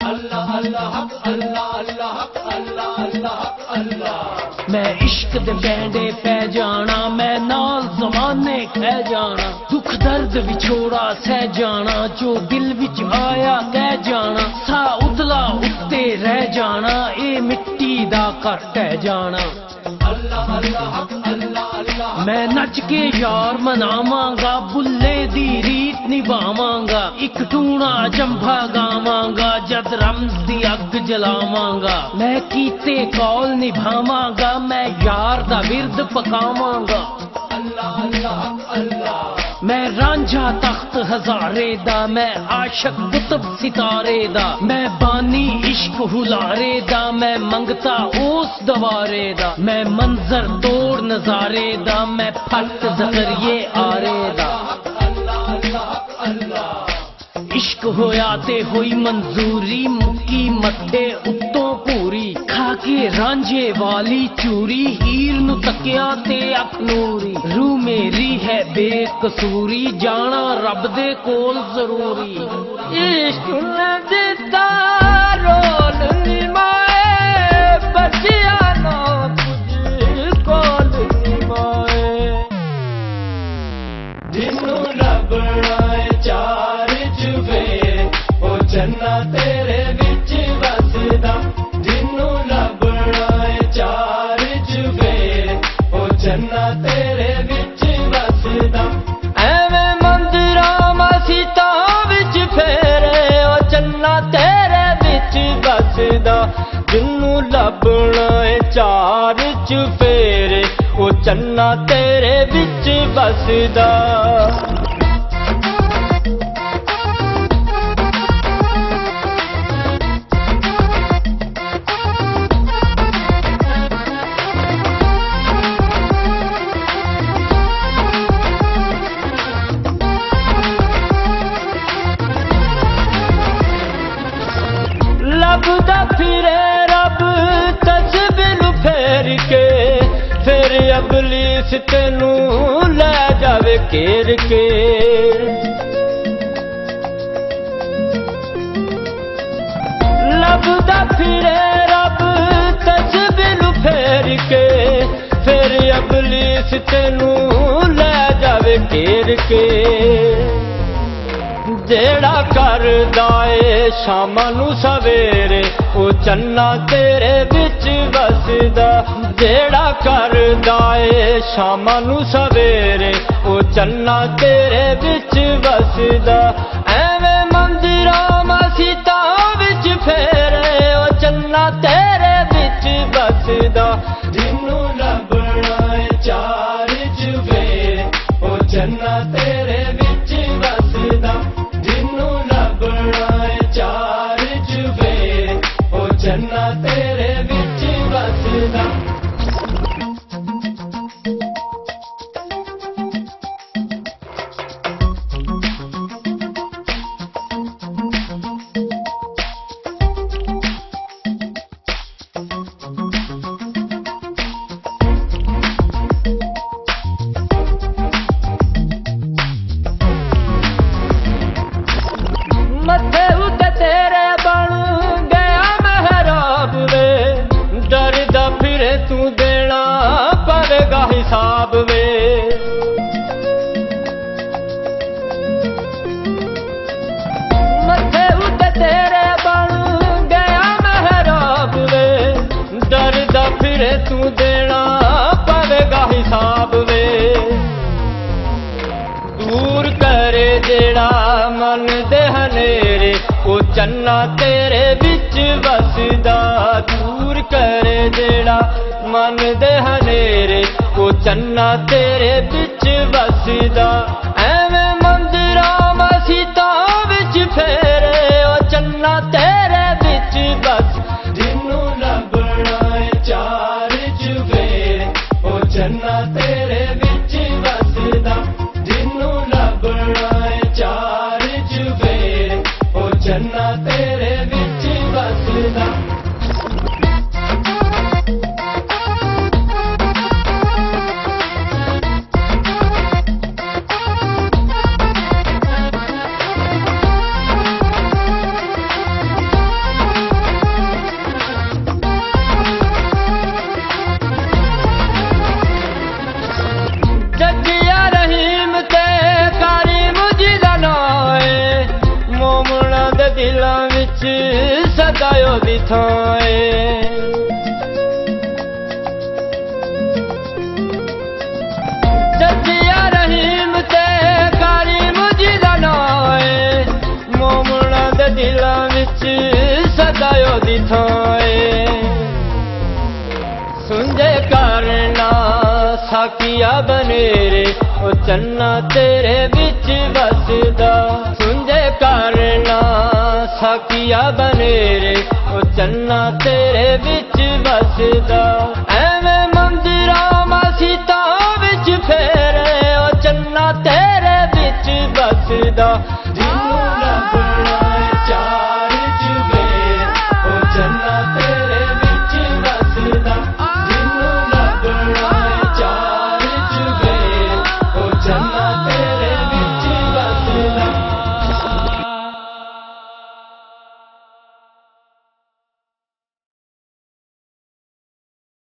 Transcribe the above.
अल्लाह अल्लाह अल्लाह अल्लाह अल्लाह अल्लाह अल्लाह। मैं इश्क दे बैंडे पै जाना, मैं नाल जमाने खै जाना, दुख दर्द विछोड़ा सह जाना, जो दिल विच आया कह जाना, सा उतला उत्ते रह जाना, ए मिट्टी दा घर टह जाना। अल्लाह अल्लाह अल्लाह अल्लाह। मैं नच के यार मनावांगा, बुल्ले दी रीत निभावांगा, एक टूणा जंभा गावांगा, जद रमज दी अग जलावांगा, मैं कीते कौल निभावांगा, मैं यार दा विरद पकावांगा। अल्लाह अल्लाह अल्लाह। मैं रांझा तख्त हजारे दा, मैं आशक कुतुब सितारे दा, मैं बानी इश्क हुलारे दा, मैं मंगता ओस दवारे दा, मैं मंजर तोड़ नजारे दा, मैं फट जखरिए आरे दा। अल्लाह अल्लाह अल्लाह। इश्क होया ते होई मंजूरी, मुक्की मत्थे उत्तों पूरी, खाके रांझे वाली चूरी, हीर नु तकिया ते अख नूरी, रूह मेरी है बेकसूरी, जाना रब दे कोल जरूरी। इश्क ने दिता रोल निमाए, बचिया ना कुछ कोल निमाए, जिन्नू लभना चार चुफेरे, ओ चन्ना तेरे विच वसदा, जिन्नू लभना चार चुफेरे, ओ चन्ना तेरे विच वसदा। ਐਵੇਂ ਮੰਦਰਾਂ ਮਸੀਤਾਂ ਵਿੱਚ ਫੇਰੇ, ਉਹ ਚੰਨਾ ਤੇਰੇ ਵਿੱਚ ਵਸਦਾ, ਜਿੰਨੂੰ ਲੱਭਣਾ ਏ ਚਾਰ ਚੁਫੇਰੇ, ਉਹ ਚੰਨਾ ਤੇਰੇ ਵਿੱਚ ਵਸਦਾ। ਲੱਭਦਾ ਫਿਰੇ ਰੱਬ ਤਸਬੀਹ ਫੇਰ ਕੇ, ਫਿਰ ਅਬਲੀਸ ਤੈਨੂੰ ਲੈ ਜਾਵੇ ਘੇਰ ਕੇ। ਲੱਭਦਾ ਫਿਰੇ ਰੱਬ ਤਸਬੀਹ ਫੇਰ ਕੇ, ਫਿਰ ਅਬਲੀਸ ਤੈਨੂੰ ਲੈ ਜਾਵੇ ਘੇਰ ਕੇ। ਜਿਹੜਾ ਕਰਦਾ ਏ ਸ਼ਾਮਾਂ ਨੂੰ ਸਵੇਰੇ, ਉਹ ਚੰਨਾ ਤੇਰੇ ਵਿੱਚ ਵਸਦਾ, ਜਿਹੜਾ ਕਰਦਾ ਏ ਸ਼ਾਮਾਂ ਨੂੰ ਸਵੇਰੇ, ਉਹ ਚੰਨਾ ਤੇਰੇ ਵਿੱਚ ਵਸਦਾ। ਐਵੇਂ ਮੰਦਰਾਂ ਮਸੀਤਾਂ ਵਿੱਚ ਫੇਰੇ, ਉਹ ਚੰਨਾ ਤੇਰੇ ਵਿੱਚ ਵਸਦਾ, जिन्नू लभना चार चुफेरे, ओ चन्ना तेरे विच वसदा, जिन्नू लभना चार चुफेरे, ओ चन्ना तेरे विच वसदा। ਮੱਥੇ ਉੱਤੇ ਤੇਰੇ ਬਣ ਗਿਆ ਮਹਿਰਾਬ ਵੇ, ਡਰਦਾ ਫਿਰੇ ਤੂੰ ਦੇਣਾ ਪਵੇਗਾ ਹਿਸਾਬ ਵੇ। ਮੱਥੇ ਉੱਤੇ ਤੇਰੇ ਬਣ ਗਿਆ ਮਹਿਰਾਬ ਵੇ, ਡਰਦਾ ਫਿਰੇ ਤੂੰ ਦੇਣਾ ਪਵੇਗਾ ਹਿਸਾਬ ਵੇ। दूर करे जेड़ा मन दे हनेरे, ओ चन्ना तेरे विच वसदा, दूर करे जेड़ा मन दे हनेरे, ओ चन्ना तेरे विच वसदा। एवें मंदिरां मसीतां विच फेरे, ओ चन्ना तेरे विच वस, जिन्नू लभना चार चुफेरे, ओ चन्ना तेरे विच वसदा, जिन्नू लभना चार चुफेरे, ओ चन्ना तेरे विच वसदा। ਵਿੱਚ ਸਦਾ ਉਹਦੀ ਥਾਂ ਏ ਸੱਚਿਆ ਰਹੀਮ ਤੇ ਕਰੀਮ ਜੀ ਦਾ ਨਾਂ ਏ ਮੋਮਨਾਂ ਦੇ ਦਿਲਾਂ ਵਿੱਚ ਸਦਾ ਉਹਦੀ ਥਾਂ ਏ ਸੁੰਝੇ ਕਰਨਾ ਸਾਕੀਆ ਬਨੇਰੇ ਉਹ ਚੰਨਾ ਤੇਰੇ ਵਿੱਚ ਵਸਦਾ ਸੁੰਝੇ ਕਰਨਾ ਸਾਕੀਆ ਬਨੇਰੇ ਉਹ ਚੰਨਾ ਤੇਰੇ ਵਿੱਚ ਵਸਦਾ ਐਵੇਂ ਮੰਦਿਰਾਂ ਮਸੀਤਾਂ ਵਿੱਚ ਫੇਰੇ ਉਹ ਚੰਨਾ ਤੇਰੇ ਵਿੱਚ ਵਸਦਾ